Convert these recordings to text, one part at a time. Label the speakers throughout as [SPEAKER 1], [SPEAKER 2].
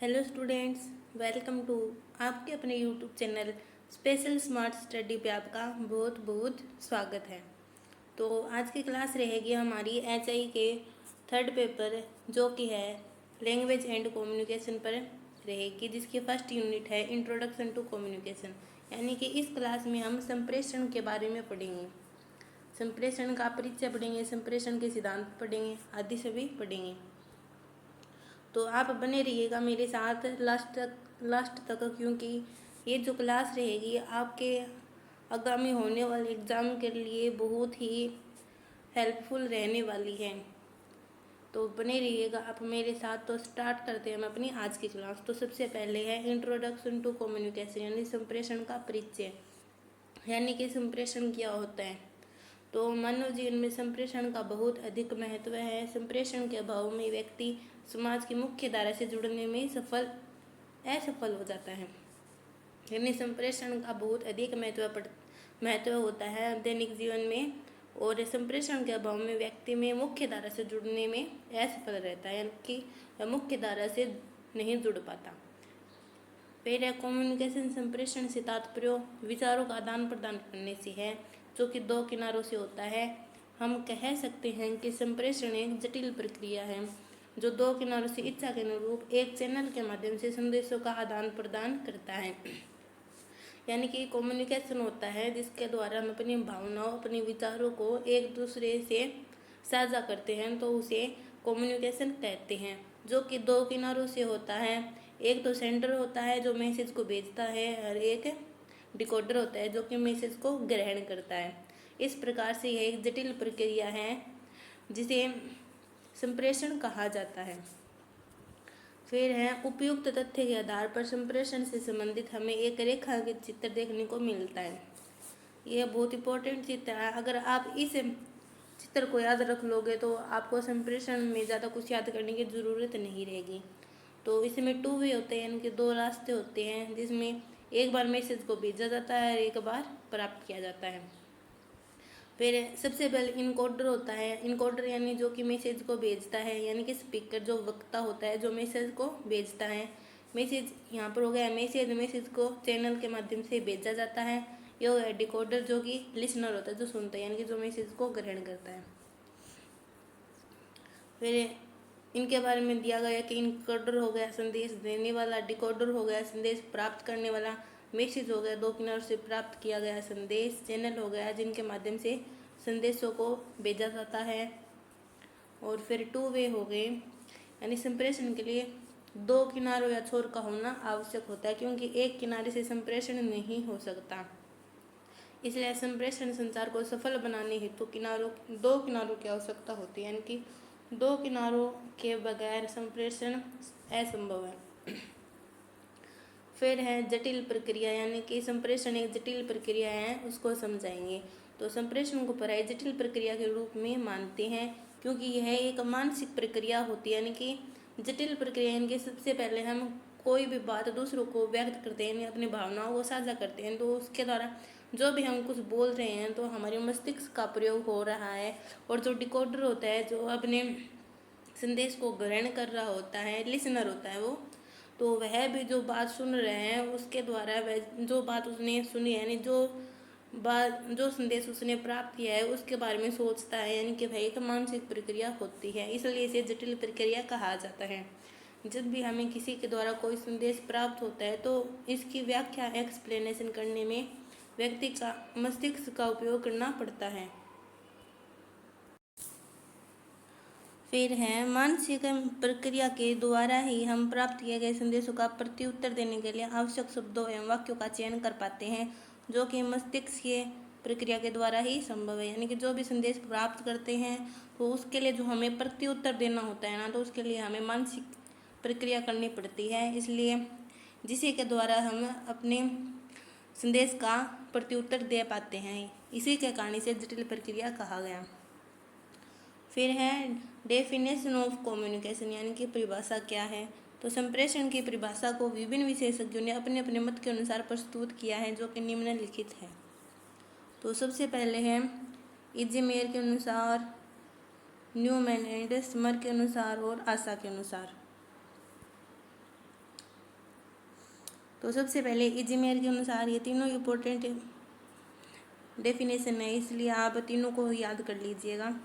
[SPEAKER 1] Hello students, welcome to आपके अपने YouTube channel special smart study पे आपका बहुत बहुत स्वागत है। तो आज की क्लास रहेगी हमारी एचआई के थर्ड पेपर जो कि है लैंग्वेज एंड कम्युनिकेशन पर रहेगी, जिसकी फर्स्ट यूनिट है इंट्रोडक्शन टू कम्युनिकेशन। यानी कि इस क्लास में हम संप्रेषण के बारे में पढ़ेंगे, संप्रेषण का परिचय पढ़ेंगे, संप्रेषण के सिद्धांत पढ़ेंगे, आदि सभी पढ़ेंगे। तो आप बने रहिएगा मेरे साथ लास्ट तक क्योंकि ये जो क्लास रहेगी आपके आगामी होने वाले एग्ज़ाम के लिए बहुत ही हेल्पफुल रहने वाली है। तो बने रहिएगा आप मेरे साथ। तो स्टार्ट करते हैं हम अपनी आज की क्लास। तो सबसे पहले है इंट्रोडक्शन टू कम्युनिकेशन यानी संप्रेषण का परिचय, यानी कि संप्रेषण क्या होता है। तो मानव जीवन में संप्रेषण का बहुत अधिक महत्व है। संप्रेषण के अभाव में व्यक्ति समाज की मुख्य धारा से जुड़ने में असफल हो जाता है। यानी संप्रेषण का बहुत अधिक महत्व होता है दैनिक जीवन में, और संप्रेषण के अभाव में व्यक्ति में मुख्य धारा से जुड़ने में असफल रहता है, यानी कि मुख्य धारा से नहीं जुड़ पाता। फिर है कम्युनिकेशन। संप्रेषण से तात्पर्य विचारों का आदान प्रदान करने से है, जो कि दो किनारों से होता है। हम कह सकते हैं कि संप्रेषण एक जटिल प्रक्रिया है जो दो किनारों से इच्छा के अनुरूप एक चैनल के माध्यम से संदेशों का आदान प्रदान करता है। यानी कि कम्युनिकेशन होता है जिसके द्वारा हम अपनी भावनाओं, अपने विचारों को एक दूसरे से साझा करते हैं, तो उसे कम्युनिकेशन कहते हैं, जो कि दो किनारों से होता है। एक तो सेंडर होता है जो मैसेज को भेजता है, और एक डिकोडर होता है जो कि मैसेज को ग्रहण करता है। इस प्रकार से यह एक जटिल प्रक्रिया है जिसे संप्रेषण कहा जाता है। फिर है उपयुक्त तथ्य के आधार पर संप्रेषण से संबंधित हमें एक रेखांकित चित्र देखने को मिलता है। यह बहुत इंपॉर्टेंट चित्र है। अगर आप इस चित्र को याद रख लोगे तो आपको संप्रेषण में ज़्यादा कुछ याद करने की ज़रूरत नहीं रहेगी। तो इसमें टू वे होते हैं, यानी कि दो रास्ते होते हैं, जिसमें एक बार मैसेज को भेजा जाता है और एक बार प्राप्त किया जाता है। फिर सबसे पहले इनकोडर होता है। इनकोडर यानी जो कि मैसेज को भेजता है, यानी कि स्पीकर जो वक्ता होता है जो मैसेज को भेजता है। मैसेज यहाँ पर हो गया मैसेज को चैनल के माध्यम से भेजा जाता है। ये हो गया डिकोडर जो कि लिसनर होता है, जो सुनता है, यानी कि जो मैसेज को ग्रहण करता है। फिर इनके बारे में दिया गया कि इनकोडर हो गया संदेश देने वाला, डिकोडर हो गया संदेश प्राप्त करने वाला, मैसेज हो गया दो किनारों से प्राप्त किया गया संदेश, चैनल हो गया जिनके माध्यम से संदेशों को भेजा जाता है, और फिर टू वे हो गए। यानी संप्रेषण के लिए दो किनारों या छोर का होना आवश्यक होता है, क्योंकि एक किनारे से संप्रेषण नहीं हो सकता। इसलिए संप्रेषण संचार को सफल बनाने हेतु दो किनारों की आवश्यकता होती है, यानी कि दो किनारों के बगैर संप्रेषण असंभव है। फिर है जटिल प्रक्रिया, यानी कि संप्रेषण एक जटिल प्रक्रिया है, उसको समझाएंगे। तो संप्रेषण को पढ़ाई जटिल प्रक्रिया के रूप में मानते हैं, क्योंकि यह एक मानसिक प्रक्रिया होती है। यानी कि जटिल प्रक्रिया यानी कि सबसे पहले हम कोई भी बात दूसरों को व्यक्त करते हैं, अपनी भावनाओं को साझा करते हैं, तो उसके द्वारा जो भी हम कुछ बोल रहे हैं तो हमारे मस्तिष्क का प्रयोग हो रहा है। और जो डिकोडर होता है जो अपने संदेश को ग्रहण कर रहा होता है, लिसनर होता है वो, तो वह भी जो बात सुन रहे हैं उसके द्वारा वह जो बात उसने सुनी, यानी जो संदेश उसने प्राप्त किया है उसके बारे में सोचता है, यानी कि वह एक मानसिक प्रक्रिया होती है। इसलिए इसे जटिल प्रक्रिया कहा जाता है। जब भी हमें किसी के द्वारा कोई संदेश प्राप्त होता है तो इसकी व्याख्या एक्सप्लेनेशन करने में व्यक्ति का मस्तिष्क का उपयोग करना पड़ता है। फिर है मानसिक प्रक्रिया के द्वारा ही हम प्राप्त किए गए संदेशों का प्रत्युत्तर देने के लिए आवश्यक शब्दों एवं वाक्यों का चयन कर पाते हैं, जो कि मस्तिष्कीय प्रक्रिया के द्वारा ही संभव है। यानी कि जो भी संदेश प्राप्त करते हैं तो उसके लिए जो हमें प्रत्युत्तर देना होता है ना, तो उसके लिए हमें मानसिक प्रक्रिया करनी पड़ती है। इसलिए जिसी के द्वारा हम अपने संदेश का प्रत्युत्तर दे पाते हैं, इसी के कारण इसे जटिल प्रक्रिया कहा गया। फिर है डेफिनेशन ऑफ कम्युनिकेशन, यानी कि परिभाषा क्या है। तो संप्रेषण की परिभाषा को विभिन्न विशेषज्ञों ने अपने अपने मत के अनुसार प्रस्तुत किया है, जो कि निम्नलिखित है। तो सबसे पहले है इज़मेयर के अनुसार, न्यूमैन एंड स्मर के अनुसार और आशा के अनुसार। तो सबसे पहले इजिमेर के अनुसार ये तीनों इम्पोर्टेंट डेफिनेशन है, इसलिए आप तीनों को याद कर लीजिएगा।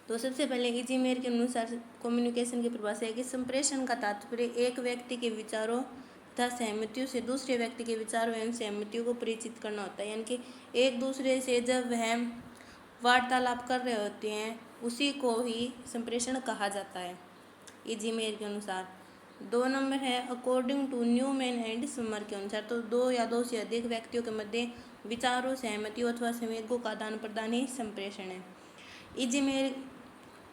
[SPEAKER 1] तो सबसे पहले इजिमेर के अनुसार कम्युनिकेशन की परिभाषा है कि संप्रेषण का तात्पर्य एक व्यक्ति के विचारों तथा सहमतियों से दूसरे व्यक्ति के विचारों एवं सहमतियों को परिचित करना होता है। यानी कि एक दूसरे से जब वह वार्तालाप कर रहे होते हैं उसी को ही संप्रेषण कहा जाता है इजिमेर के अनुसार। 2 नंबर है according to Newman and Sumner के अनुसार। तो 2 या 2 से अधिक व्यक्तियों के मध्य विचारों सहमतियों अथवा संवेगों का आदान प्रदान ही संप्रेषण है। इजिमेर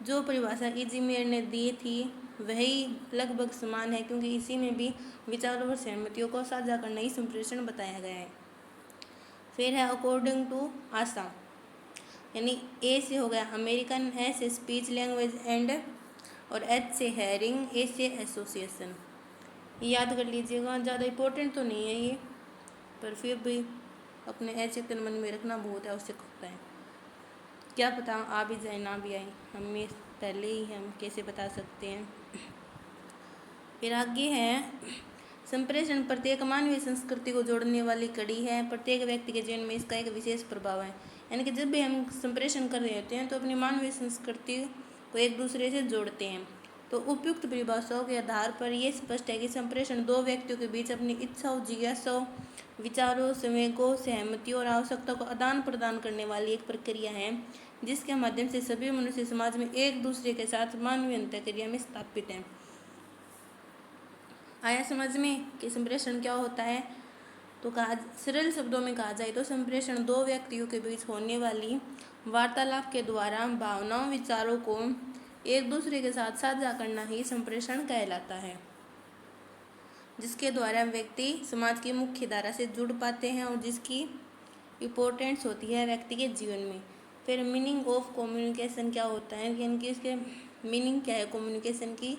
[SPEAKER 1] जो परिभाषा इजिमेर ने दी थी वही लगभग समान है, क्योंकि इसी में भी विचारों और सहमतियों को साझा करना ही संप्रेषण बताया गया है। फिर है अकॉर्डिंग टू आशा, यानी ए से हो गया अमेरिकन, ए से स्पीच लैंग्वेज एंड और एच से हेयरिंग, ए से एसोसिएशन। याद कर लीजिएगा, ज़्यादा इम्पोर्टेंट तो नहीं है ये, पर फिर भी अपने ऐसे मन में रखना बहुत आवश्यक होता है। क्या पता आ भी जाए ना भी आए, हमें पहले ही हम कैसे बता सकते हैं। फिर आगे है संप्रेषण प्रत्येक मानवीय संस्कृति को जोड़ने वाली कड़ी है। प्रत्येक व्यक्ति के जीवन में इसका एक विशेष प्रभाव है। यानी कि जब भी हम संप्रेषण कर रहे होते हैं तो अपनी मानवीय संस्कृति को एक दूसरे से जोड़ते हैं। तो उपयुक्त परिभाषाओं के आधार पर यह स्पष्ट है कि संप्रेषण 2 व्यक्तियों के बीच अपनी इच्छाओं, जिज्ञासाओं, विचारों, संवेगों, सहमतियों और आवश्यकता को आदान प्रदान करने वाली एक प्रक्रिया है, जिसके माध्यम से सभी मनुष्य समाज में एक दूसरे के साथ मानवीय अंतःक्रिया में स्थापित हैं। आया समझ में कि संप्रेषण क्या होता है? तो कहा सरल शब्दों में कहा जाए तो संप्रेषण 2 व्यक्तियों के बीच होने वाली वार्तालाप के द्वारा भावनाओं, विचारों को एक दूसरे के साथ साझा करना ही संप्रेषण कहलाता है, जिसके द्वारा व्यक्ति समाज की मुख्य धारा से जुड़ पाते हैं और जिसकी इम्पोर्टेंस होती है व्यक्ति के जीवन में। फिर मीनिंग ऑफ कम्युनिकेशन क्या होता है, यानी कि इसके मीनिंग क्या है कम्युनिकेशन की?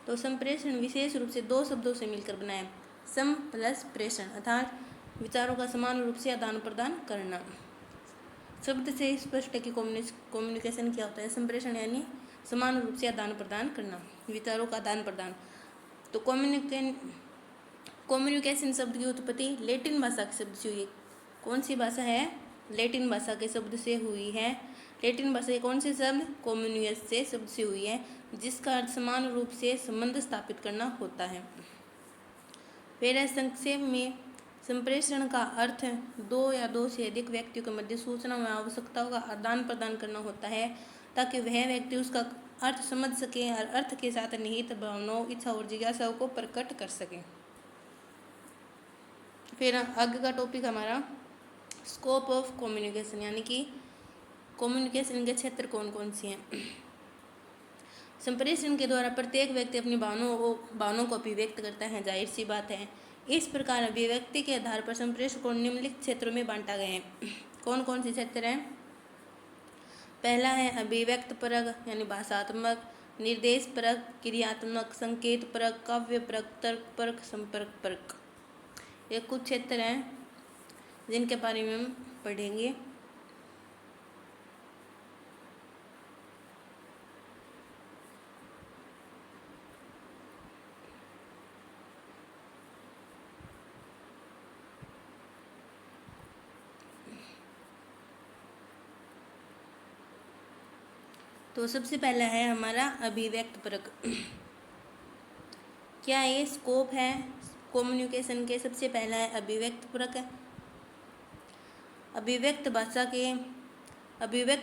[SPEAKER 1] तो संप्रेषण विशेष रूप से 2 शब्दों से मिलकर बना है, सम प्लस प्रेषण, अर्थात विचारों का समान रूप से आदान प्रदान करना। शब्द से स्पष्ट है कि कम्युनिकेशन क्या होता है। संप्रेषण यानी समान रूप से आदान प्रदान करना, विचारों का आदान प्रदान। तो कम्युनिकेशन शब्द की उत्पत्ति लैटिन भाषा के शब्द से हुई है। कौन सी भाषा है? लैटिन भाषा के शब्द से हुई है। लैटिन भाषा के कौन से शब्द? कम्युनियस से शब्द से हुई है, जिसका अर्थ समान रूप से संबंध स्थापित करना होता है। फिर संक्षेप में संप्रेषण का अर्थ 2 या 2 से अधिक व्यक्तियों के मध्य सूचना व आवश्यकताओं का आदान प्रदान करना होता है, ताकि वह व्यक्ति उसका अर्थ समझ सके और अर्थ के साथ निहित भावनाओं, इच्छा और जिज्ञासाओं को प्रकट कर सके। फिर आगे का टॉपिक हमारा स्कोप ऑफ कम्युनिकेशन, यानी कि कम्युनिकेशन के क्षेत्र कौन कौन से हैं। संप्रेषण के द्वारा प्रत्येक व्यक्ति अपनी भावनाओं को अभिव्यक्त करता है, जाहिर सी बात है। इस प्रकार अभिव्यक्ति के आधार पर संप्रेषण को निम्नलिखित क्षेत्रों में बांटा गया है। कौन कौन से क्षेत्र हैं? पहला है अभिव्यक्त परक, यानी भाषात्मक, निर्देश परक, क्रियात्मक, संकेत परक, काव्य परक, तर्क परक, संपर्क परक। ये कुछ क्षेत्र हैं जिनके बारे में हम पढ़ेंगे। तो सबसे पहला है हमारा अभिव्यक्त परक। क्या ये स्कोप है कम्युनिकेशन के? सबसे पहला है अभिव्यक्त परक। अभिव्यक्त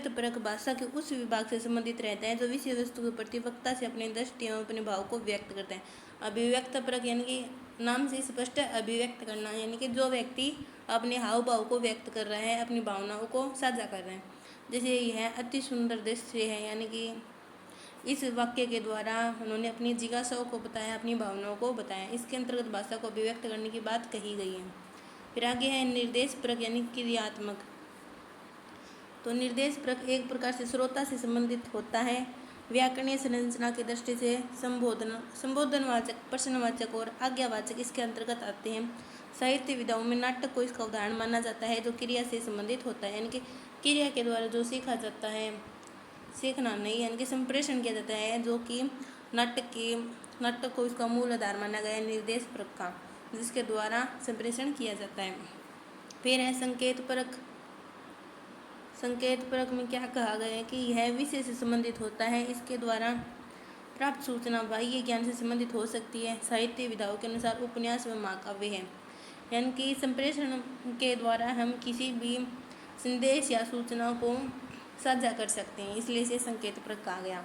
[SPEAKER 1] परक भाषा के उस विभाग से संबंधित रहता है जो विषय वस्तु के प्रति वक्ता से अपने दृष्टि एवं अपने भाव को व्यक्त करता है। अभिव्यक्त परक यानी कि नाम से स्पष्ट है, अभिव्यक्त करना, यानी कि जो व्यक्ति अपने हाव भाव को व्यक्त कर रहा है, अपनी भावनाओं को साझा कर रहे हैं। जैसे यह अति सुंदर दृश्य है, यानी कि इस वाक्य के द्वारा उन्होंने अपनी जिज्ञासाओं को बताया, अपनी भावनाओं को बताया। इसके अंतर्गत भाषा को अभिव्यक्त करने की बात कही गई है। फिर आगे है निर्देश परक, यानी क्रियात्मक। तो निर्देश परक एक प्रकार से श्रोता से संबंधित होता है। व्याकरणीय संरचना की दृष्टि से संबोधनवाचक, प्रश्नवाचक और आज्ञावाचक इसके अंतर्गत आते हैं। साहित्य विधाओं में नाटक को इसका उदाहरण माना जाता है, जो क्रिया से संबंधित होता है, यानी कि क्रिया के द्वारा जो सीखा जाता है, सीखना नहीं, यानी कि संप्रेषण किया जाता है, जो कि नाटक को इसका मूल आधार माना गया है निर्देश परक का। जिसके द्वारा संप्रेषण किया जाता है। फिर है संकेत परक। संकेत परक में क्या कहा गया है कि यह विषय से संबंधित होता है। इसके द्वारा प्राप्त सूचना बाह्य ज्ञान से संबंधित हो सकती है। साहित्य विधाओं के अनुसार उपन्यास व महाकाव्य है। यानी कि संप्रेषण के द्वारा हम किसी भी संदेश या सूचना को साझा कर सकते हैं, इसलिए इसे संकेत परक कहा गया।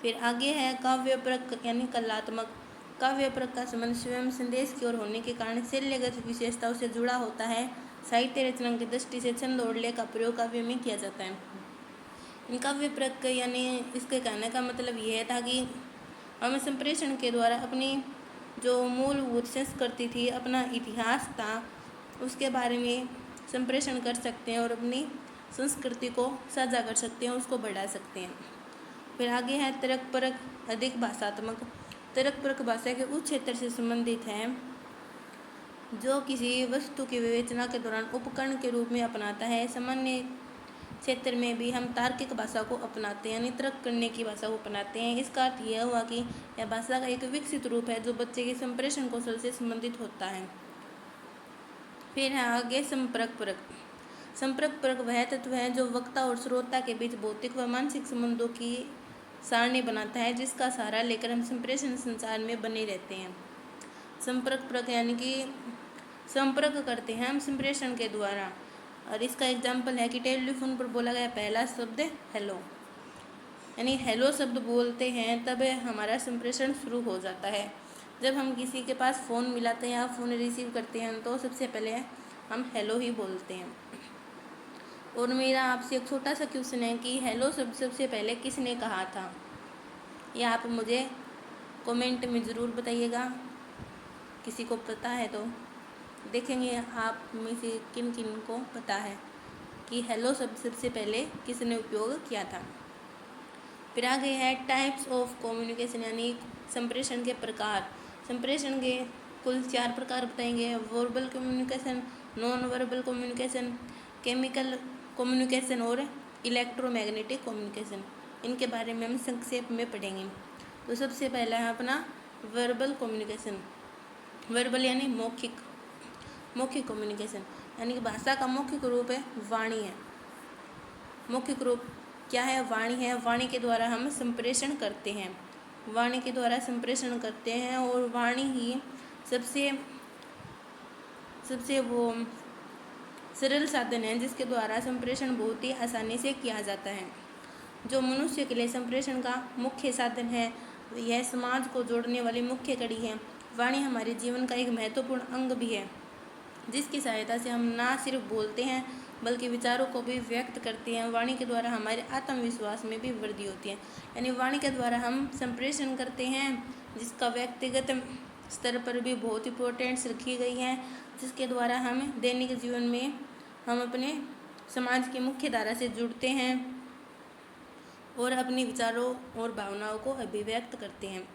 [SPEAKER 1] फिर आगे है काव्य परक यानी कलात्मक। काव्य परक का संबंध स्वयं संदेश की ओर होने के कारण शैलीगत विशेषताओं से जुड़ा होता है। साहित्य रचना की दृष्टि से छंद और लय का प्रयोग काव्य में किया जाता है। इन काव्य परक यानी इसके कहने का मतलब यह था कि हम संप्रेषण के द्वारा अपनी जो मूलभूत संस्कृति थी, अपना इतिहास था, उसके बारे में संप्रेषण कर सकते हैं और अपनी संस्कृति को साझा कर सकते हैं, उसको बढ़ा सकते हैं। फिर आगे है तर्क परक अधिक भाषात्मक। तर्क परक भाषा के उस क्षेत्र से संबंधित है जो किसी वस्तु की विवेचना के दौरान उपकरण के रूप में अपनाता है। सामान्य क्षेत्र में भी हम तार्किक भाषा को अपनाते हैं, यानी तर्क करने की भाषा को अपनाते हैं। इसका अर्थ यह हुआ कि यह भाषा का एक विकसित रूप है जो बच्चे के संप्रेषण कौशल से संबंधित होता है। फिर है आगे संपर्क परक। संपर्क परक वह तत्व है जो वक्ता और श्रोता के बीच भौतिक व मानसिक संबंधों की सारणी बनाता है, जिसका सहारा लेकर हम संप्रेषण संचार में बने रहते हैं। संपर्क परक यानी कि संपर्क करते हैं हम संप्रेषण के द्वारा। और इसका एग्जाम्पल है कि टेलीफोन पर बोला गया पहला शब्द हेलो, यानी हेलो शब्द बोलते हैं तब हमारा संप्रेषण शुरू हो जाता है। जब हम किसी के पास फ़ोन मिलाते हैं या फ़ोन रिसीव करते हैं तो सबसे पहले हम हेलो ही बोलते हैं। और मेरा आपसे एक छोटा सा क्वेश्चन है कि हेलो शब्द सबसे पहले किसने कहा था, यह आप मुझे कमेंट में ज़रूर बताइएगा। किसी को पता है तो देखेंगे आप में से किन किन को पता है कि हेलो शब्द सबसे पहले किसने उपयोग किया था। फिर आगे है टाइप्स ऑफ कम्युनिकेशन यानी संप्रेषण के प्रकार। संप्रेषण के कुल 4 प्रकार बताएंगे। Verbal communication, non verbal communication, chemical communication और इलेक्ट्रोमैग्नेटिक कम्युनिकेशन। इनके बारे में हम संक्षेप में पढ़ेंगे। तो सबसे पहला है अपना वर्बल कम्युनिकेशन। वर्बल यानी मौखिक कम्युनिकेशन, यानी कि भाषा का मौखिक रूप है वाणी है। मौखिक रूप क्या है? वाणी है। वाणी के द्वारा हम संप्रेषण करते हैं। वाणी के द्वारा संप्रेषण करते हैं और वाणी ही सबसे वो सरल साधन है जिसके द्वारा संप्रेषण बहुत ही आसानी से किया जाता है। जो मनुष्य के लिए संप्रेषण का मुख्य साधन है, यह समाज को जोड़ने वाली मुख्य कड़ी है। वाणी हमारे जीवन का एक महत्वपूर्ण अंग भी है, जिसकी सहायता से हम ना सिर्फ बोलते हैं बल्कि विचारों को भी व्यक्त करते हैं। वाणी के द्वारा हमारे आत्मविश्वास में भी वृद्धि होती है। यानी वाणी के द्वारा हम संप्रेषण करते हैं जिसका व्यक्तिगत स्तर पर भी बहुत इंपॉर्टेंस रखी गई है, जिसके द्वारा हम दैनिक जीवन में हम अपने समाज की मुख्य धारा से जुड़ते हैं और अपने विचारों और भावनाओं को अभिव्यक्त करते हैं।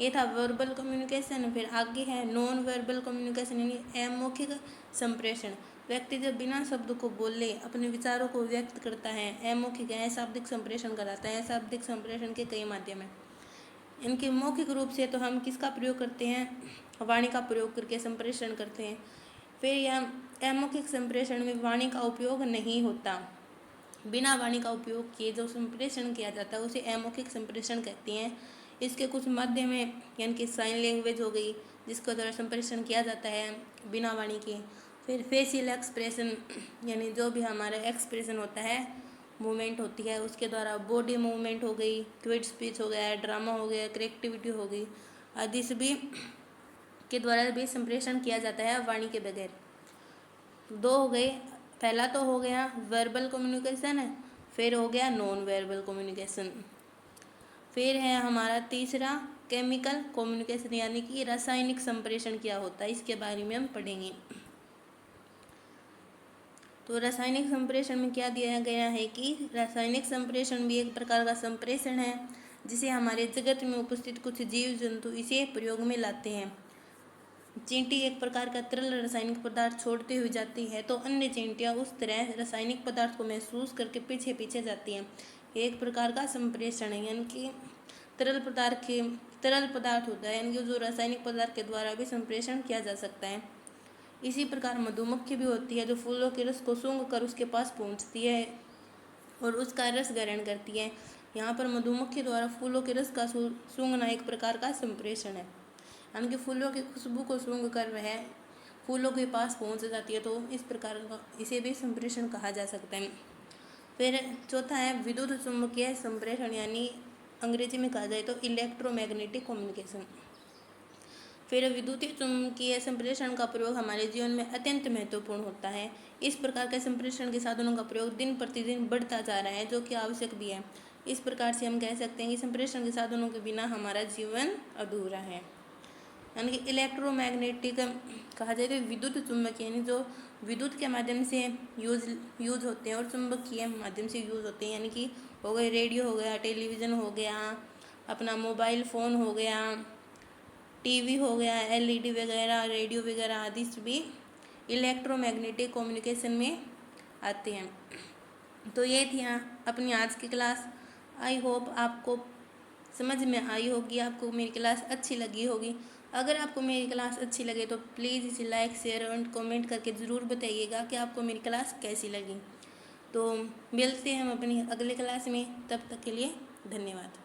[SPEAKER 1] ये था वर्बल कम्युनिकेशन। फिर आगे है नॉन वर्बल कम्युनिकेशन यानी अमौखिक संप्रेषण। व्यक्ति जब बिना शब्द को बोले अपने विचारों को व्यक्त करता है। अमौखिक है, शाब्दिक संप्रेषण कराता है। शाब्दिक संप्रेषण के कई माध्यम हैं। इनके मौखिक रूप से तो हम किसका प्रयोग करते हैं? वाणी का प्रयोग करके संप्रेषण करते हैं। फिर यह अमौखिक संप्रेषण में वाणी का उपयोग नहीं होता। बिना वाणी का उपयोग किए जो संप्रेषण किया जाता है उसे अमौखिक संप्रेषण कहते हैं। इसके कुछ माध्यम है, यानी कि साइन लैंग्वेज हो गई जिसके द्वारा संप्रेषण किया जाता है बिना वाणी के। फिर फेशियल एक्सप्रेशन यानी जो भी हमारा एक्सप्रेशन होता है, मूवमेंट होती है, उसके द्वारा बॉडी मूवमेंट हो गई, क्विड स्पीच हो गया, ड्रामा हो गया, क्रिएटिविटी हो गई आदि सभी के द्वारा भी संप्रेषण किया जाता है वाणी के बगैर। 2 हो गए। पहला तो हो गया वर्बल कम्युनिकेशन, फिर हो गया नॉन वर्बल कम्युनिकेशन। फिर है हमारा तीसरा केमिकल कम्युनिकेशन यानी कि रासायनिक संप्रेषण क्या होता है, इसके बारे में हम पढ़ेंगे। तो रासायनिक संप्रेषण में क्या दिया गया है कि रासायनिक संप्रेषण भी एक प्रकार का संप्रेषण है जिसे हमारे जगत में उपस्थित कुछ जीव जंतु इसे प्रयोग में लाते हैं। चींटी एक प्रकार का तरल रासायनिक पदार्थ छोड़ते हुए जाती है तो अन्य चींटियां उस तरह रासायनिक पदार्थ को महसूस करके पीछे पीछे जाती हैं। एक प्रकार का संप्रेषण है, यानी कि तरल पदार्थ के तरल पदार्थ होता है, यानी कि जो रासायनिक पदार्थ के द्वारा भी संप्रेषण किया जा सकता है। इसी प्रकार मधुमक्खी भी होती है जो फूलों के रस को सूंघ कर उसके पास पहुंचती है और उसका रस ग्रहण करती है। यहाँ पर मधुमक्खी द्वारा फूलों के रस का सूंघना एक प्रकार का संप्रेषण है, यानी कि फूलों की खुशबू को सूंघ कर वह फूलों के पास पहुंच जाती है, तो इस प्रकार का इसे भी संप्रेषण कहा जा सकता है। फिर चौथा है विद्युत चुम्बकीय संप्रेषण, यानी अंग्रेजी में कहा जाए तो इलेक्ट्रोमैग्नेटिक कम्युनिकेशन। फिर विद्युतीय चुम्बकीय संप्रेषण का प्रयोग हमारे जीवन में अत्यंत महत्वपूर्ण होता है। इस प्रकार के संप्रेषण के साधनों का प्रयोग दिन प्रतिदिन बढ़ता जा रहा है, जो कि आवश्यक भी है। इस प्रकार से हम कह सकते हैं कि संप्रेषण के साधनों के बिना हमारा जीवन अधूरा है। यानी कि इलेक्ट्रोमैग्नेटिक कहा जाए तो विद्युत चुम्बकीय, यानी जो विद्युत के माध्यम से यूज होते हैं और चुंबकीय माध्यम से यूज होते हैं, यानी कि हो गए रेडियो हो गया, टेलीविज़न हो गया, अपना मोबाइल फ़ोन हो गया, टीवी हो गया, एलईडी वगैरह, रेडियो वगैरह आदि भी इलेक्ट्रोमैग्नेटिक कम्युनिकेशन में आते हैं। तो ये थी अपनी आज की क्लास। आई होप आपको समझ में आई होगी, आपको मेरी क्लास अच्छी लगी होगी। अगर आपको मेरी क्लास अच्छी लगे तो प्लीज़ इसे लाइक, शेयर और कमेंट करके ज़रूर बताइएगा कि आपको मेरी क्लास कैसी लगी। तो मिलते हैं हम अपनी अगले क्लास में, तब तक के लिए धन्यवाद।